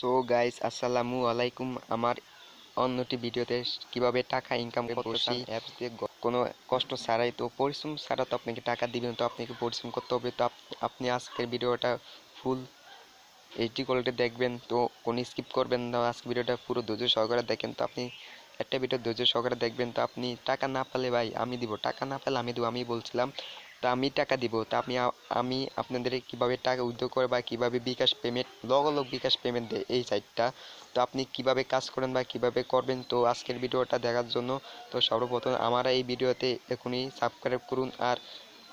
So guys আসসালামু আলাইকুম। আমার অন্যটি ভিডিওতে কিভাবে টাকা ইনকাম করছি অ্যাপস দিয়ে কোনো কষ্ট ছাড়াই, তো পরিশ্রম ছাড়া তো আপনাকে টাকা দিবেন, তো আপনাকে পরিশ্রম করতে হবে। তো আপনি আজকের ভিডিওটা ফুল এইচডি কোয়ালিটি দেখবেন, তো কোনো স্কিপ করবেন না। আজকে ভিডিওটা পুরো ধৈর্য সহকারে দেখেন। তো আপনি একটা ভিডিও ধৈর্য সহকারে দেখবেন। তো আপনি টাকা না পেলে ভাই আমি দিব, টাকা না পেলে আমি দেবো, আমি বলছিলাম। তো আমি টাকা দিব। তো আমি আপনাদের কিভাবে টাকা উইথড্র করে বা কিভাবে বিকাশ পেমেন্ট লগলগ বিকাশ পেমেন্ট দেয় এই সাইটটা, তো আপনি কিভাবে কাজ করেন বা কিভাবে করবেন, তো আজকের ভিডিওটা দেখার জন্য তো সর্বপ্রথম আমার এই ভিডিওতে এখনই সাবস্ক্রাইব করুন আর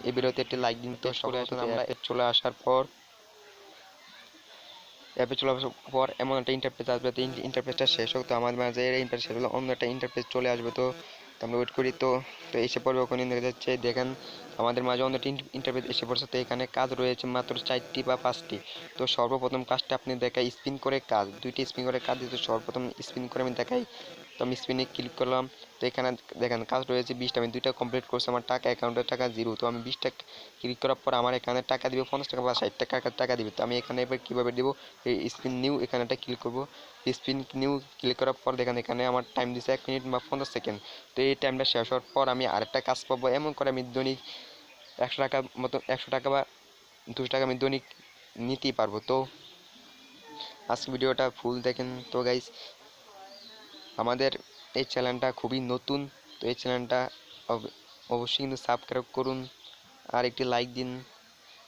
এই ভিডিওতে একটি লাইক দিন। তো সর্বপ্রথম আমরা চলে আসার পর অ্যাপে চলে আসার পর এমন একটা ইন্টারফেস আসবে। তো ইন্টারফেসটা শেষ হোক, তো আমাদের মাঝে এই ইন্টারফেস শেষ হলো অন্য একটা ইন্টারফেস চলে আসবে। তো আমরা ওয়েট করি। তো তো এসে পড়বে, ওখানে দেখা যাচ্ছে দেখেন আমাদের মাঝে অন্য একটা ইন্টারফেস এসে পড়ছে। তো এখানে কাজ রয়েছে মাত্র 4টি বা 5টি। তো সর্বপ্রথম কাজটা আপনি দেখাই স্পিন করে কাজ, 2টি স্পিন করে কাজ দিতে। সর্বপ্রথম স্পিন করে আমি দেখাই। তো আমি স্পিনে ক্লিক করলাম। তো এখানে দেখেন কাজ রয়েছে 20টা, আমি 2টা কমপ্লিট করছি। আমার টাকা অ্যাকাউন্টের টাকা 0। তো আমি 20টা ক্লিক করার পর আমার এখানে টাকা দিবে 50 টাকা বা 60 টাকা টাকা দিবে। তো আমি এখানে এবার কীভাবে দেবো, এই স্পিন নিউ এখানে একটা ক্লিক করবো। স্পিন নিউ ক্লিক করার পর দেখেন এখানে আমার টাইম দিচ্ছে 1 মিনিট বা 50 সেকেন্ড। তো এই টাইমটা শেষ হওয়ার পর আমি আরেকটা কাজ পাবো। এমন করে আমি দৈনিক 100 টাকা মতো, 100 টাকা বা 200 টাকা আমি দৈনিক নিতেই পারবো। তো আজকে ভিডিওটা ফুল দেখেন। তো গাইস আমাদের এই চ্যানেলটা খুবই নতুন, তো এই চ্যানেলটা অবশ্যই কিন্তু সাবস্ক্রাইব করুন আর একটি লাইক দিন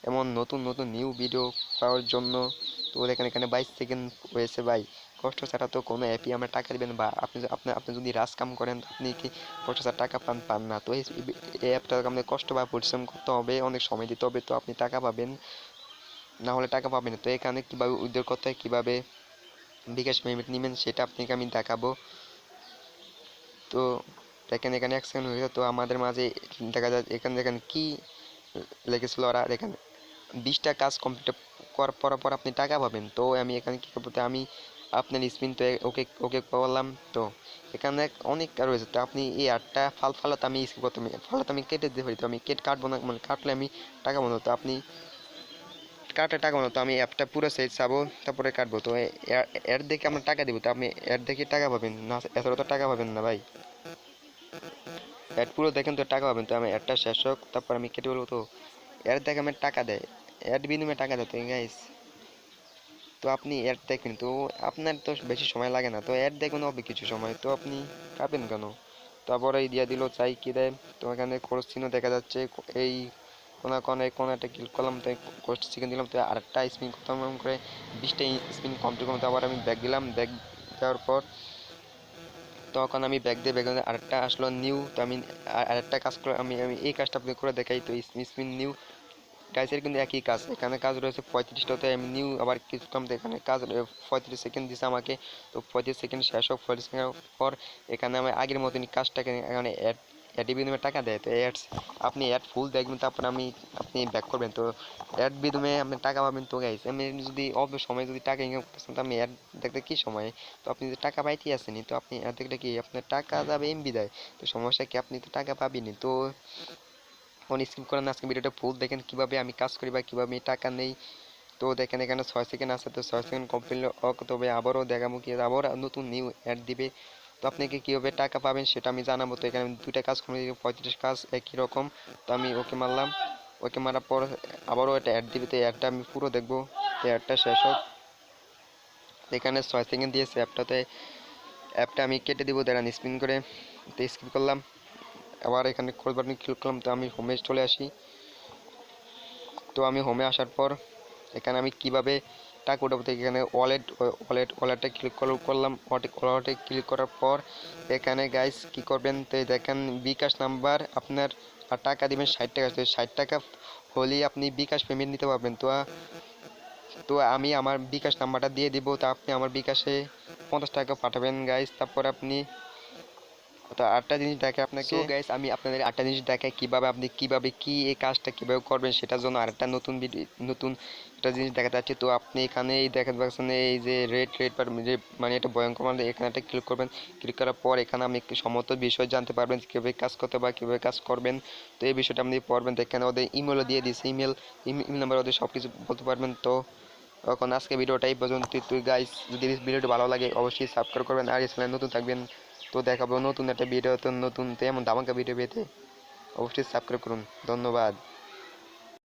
এমন নতুন নতুন নিউ ভিডিও পাওয়ার জন্য। তো দেখেন এখানে 22 সেকেন্ড হয়েছে ভাই। কষ্ট ছাড়া তো কোনো অ্যাপই আমরা টাকা দিবেন, বা আপনি যদি রাজ কাম করেন আপনি কি কষ্ট ছাড়া টাকা পান না। তো এই অ্যাপটা আপনাদের কষ্ট বা পরিশ্রম করতে হবে, অনেক সময় দিতে হবে, তো আপনি টাকা পাবেন, না হলে টাকা পাবেন। তো এখানে কীভাবে উইথড্র করতে হয়, কীভাবে বিকাশ পেমেন্ট নেবেন সেটা আপনাকে আমি দেখাবো। তো দেখেন এখানে 1 সেকেন্ড হয়েছে। তো আমাদের মাঝে দেখা যায় এখানে দেখেন কি লেগেছিল ওরা, দেখেন 20টা কাজ কমপ্লিট করার পর আপনি টাকা পাবেন। তো আমি এখানে কী করবো, তো আমি আপনার স্পিন তো ওকে ওকে করলাম। তো এখানে অনেক রয়েছে। তো আপনি এই 8টা ফালাতে আমি স্কিপ করতে ফালাতে আমি কেটে দিতে পারি। তো আমি কাটবো না, মানে কাটলে আমি টাকা পাবো। তো আপনি কাটে টাকা পাবো। তো আমি অ্যাপটা পুরো সেট চাবো, তারপরে কাটবো। তো অ্যাড দেখে আমরা টাকা দিব। তো আপনি অ্যাড দেখে টাকা পাবেন না, এছাড়া তো টাকা পাবেন না ভাই। অ্যাড পুরো দেখেন তো টাকা পাবেন। তো আমি অ্যাডটা শেষ হোক, তারপর আমি কেটে বলবো। তো অ্যাড দেখে আমার টাকা দেয়, অ্যাড বিনিময়ে টাকা দেয়। তো গাইস তো আপনি অ্যাড দেখবেন, তো আপনার তো বেশি সময় লাগে না। তো অ্যাড দেখবেন হবে কিছু সময়, তো আপনি পাবেন কেন। তারপরে এই দিয়ে দিল চাই কী দেয়। তো এখানে কোর্স চিহ্ন দেখা যাচ্ছে, এই কোনাটা ক্লিক করলাম। তো কোর্স চিকেন দিলাম। তো আরেকটা স্পিন করতাম করে 20টা স্পিন কমপ্লিট করলাম। তো আবার আমি ব্যাক দিলাম, ব্যাক দেওয়ার পর তখন আমি ব্যাক দিয়ে আরেকটা আসলো নিউ। তো আমি আরেকটা কাজ করে আমি এই কাজটা আপনি করে দেখাই। তো স্পিন নিউ গাইসের কিন্তু একই কাজ, এখানে কাজ রয়েছে 35টাতে। আমি নিউ আবার কিছু কম, তো এখানে কাজ 35 সেকেন্ড দিছে আমাকে। তো 35 সেকেন্ড শেষ হোক, 35 সেকেন্ড পর এখানে আমি আগের মতনই কাজটাকে এখানে অ্যাড বিনিময়ে টাকা দেয়। তো অ্যাডস আপনি অ্যাড ফুল দেখবেন, তারপর আপনি ব্যাক করবেন। তো অ্যাড বিনিময়ে আপনি টাকা পাবেন। তো গাইস আমি যদি অল্প সময় যদি টাকা ইনকাম করতেছেন, তো আমি অ্যাড দেখতে কী সময়, তো আপনি যদি টাকা পাইতেই আসেনি, তো আপনি অ্যাড দেখলে কি আপনার টাকা যাবে এমবি দেয়। তো সমস্যা কি, আপনি তো টাকা পাবেনই। তো ফোন স্কিপ করেন, আজকে ভিডিওটা ফুল দেখেন কীভাবে আমি কাজ করি বা কীভাবে আমি টাকা নেই। তো দেখেন এখানে 6 সেকেন্ড আছে। তো 6 সেকেন্ড কমপ্লিট হোক, তবে আবারও দেখাবো কি আবার নতুন নিউ অ্যাড দিবে। তো আপনাকে কীভাবে টাকা পাবেন সেটা আমি জানাবো। তো এখানে 2টা কাজ করে 35 কাজ একই রকম। তো আমি ওকে মারলাম, ওকে মারার পর আবারও একটা অ্যাড দিবে। তো অ্যাডটা আমি পুরো দেখবো, তো অ্যাডটা শেষ হোক। এখানে 6 সেকেন্ড দিয়েছে অ্যাপটা আমি কেটে দিব, দেখান স্পিন করে। তো স্কিপ করলাম, আবার এখানে ক্রস বাটন ক্লিক করলাম। তো আমি হোমে চলে আসি। তো আমি হোমে আসার পর এখানে আমি কিভাবে টাকা উঠাবো, তো এখানে ওয়ালেটটা ক্লিক করলাম। ওয়ালেটে ক্লিক করার পর এখানে গাইস কি করবেন, তো দেখেন বিকাশ নাম্বার আপনার টাকা দিবেন 60 টাকা। তো 60 টাকা হলেই আপনি বিকাশ পেমেন্ট নিতে পারবেন। তো আমি আমার বিকাশ নাম্বারটা দিয়ে দিব। তো আপনি আমার বিকাশে 50 টাকা পাঠাবেন গাইস। তারপর আপনি তো আটটা জিনিস দেখে আপনাকে। সো গাইস আমি আপনাদের আটটা জিনিস দেখাই কিভাবে আপনি কি এই কাজটা কিভাবে করবেন, সেটার জন্য আরেকটা নতুন নতুন একটা জিনিস দেখাতে যাচ্ছি। তো আপনি এখানে এই দেখতে পাচ্ছেন এই যে রেড যে মানে এটা ভয়ঙ্কর, মানে এখানে একটা ক্লিক করবেন। ক্লিক করার পর এখানে আপনি সমস্ত বিষয় জানতে পারবেন, কীভাবে কাজ করতে বা কীভাবে কাজ করবেন। তো এই বিষয়টা আপনি পড়বেন। দেখেন ওদের ইমেলও দিয়ে দিয়েছে, ইমেল নাম্বার ওদের সব কিছু বলতে পারবেন। তো এখন আজকে ভিডিওটা এই পর্যন্তই। তুই গাইস, যদি ভিডিওটি ভালো লাগে অবশ্যই সাবস্ক্রাইব করবেন, আর এই চ্যানেলে নতুন থাকবেন। তো দেখাবো নতুন একটা ভিডিও, তো নতুন তেমন ধামাকা ভিডিও পেতে অবশ্যই সাবস্ক্রাইব করুন। ধন্যবাদ।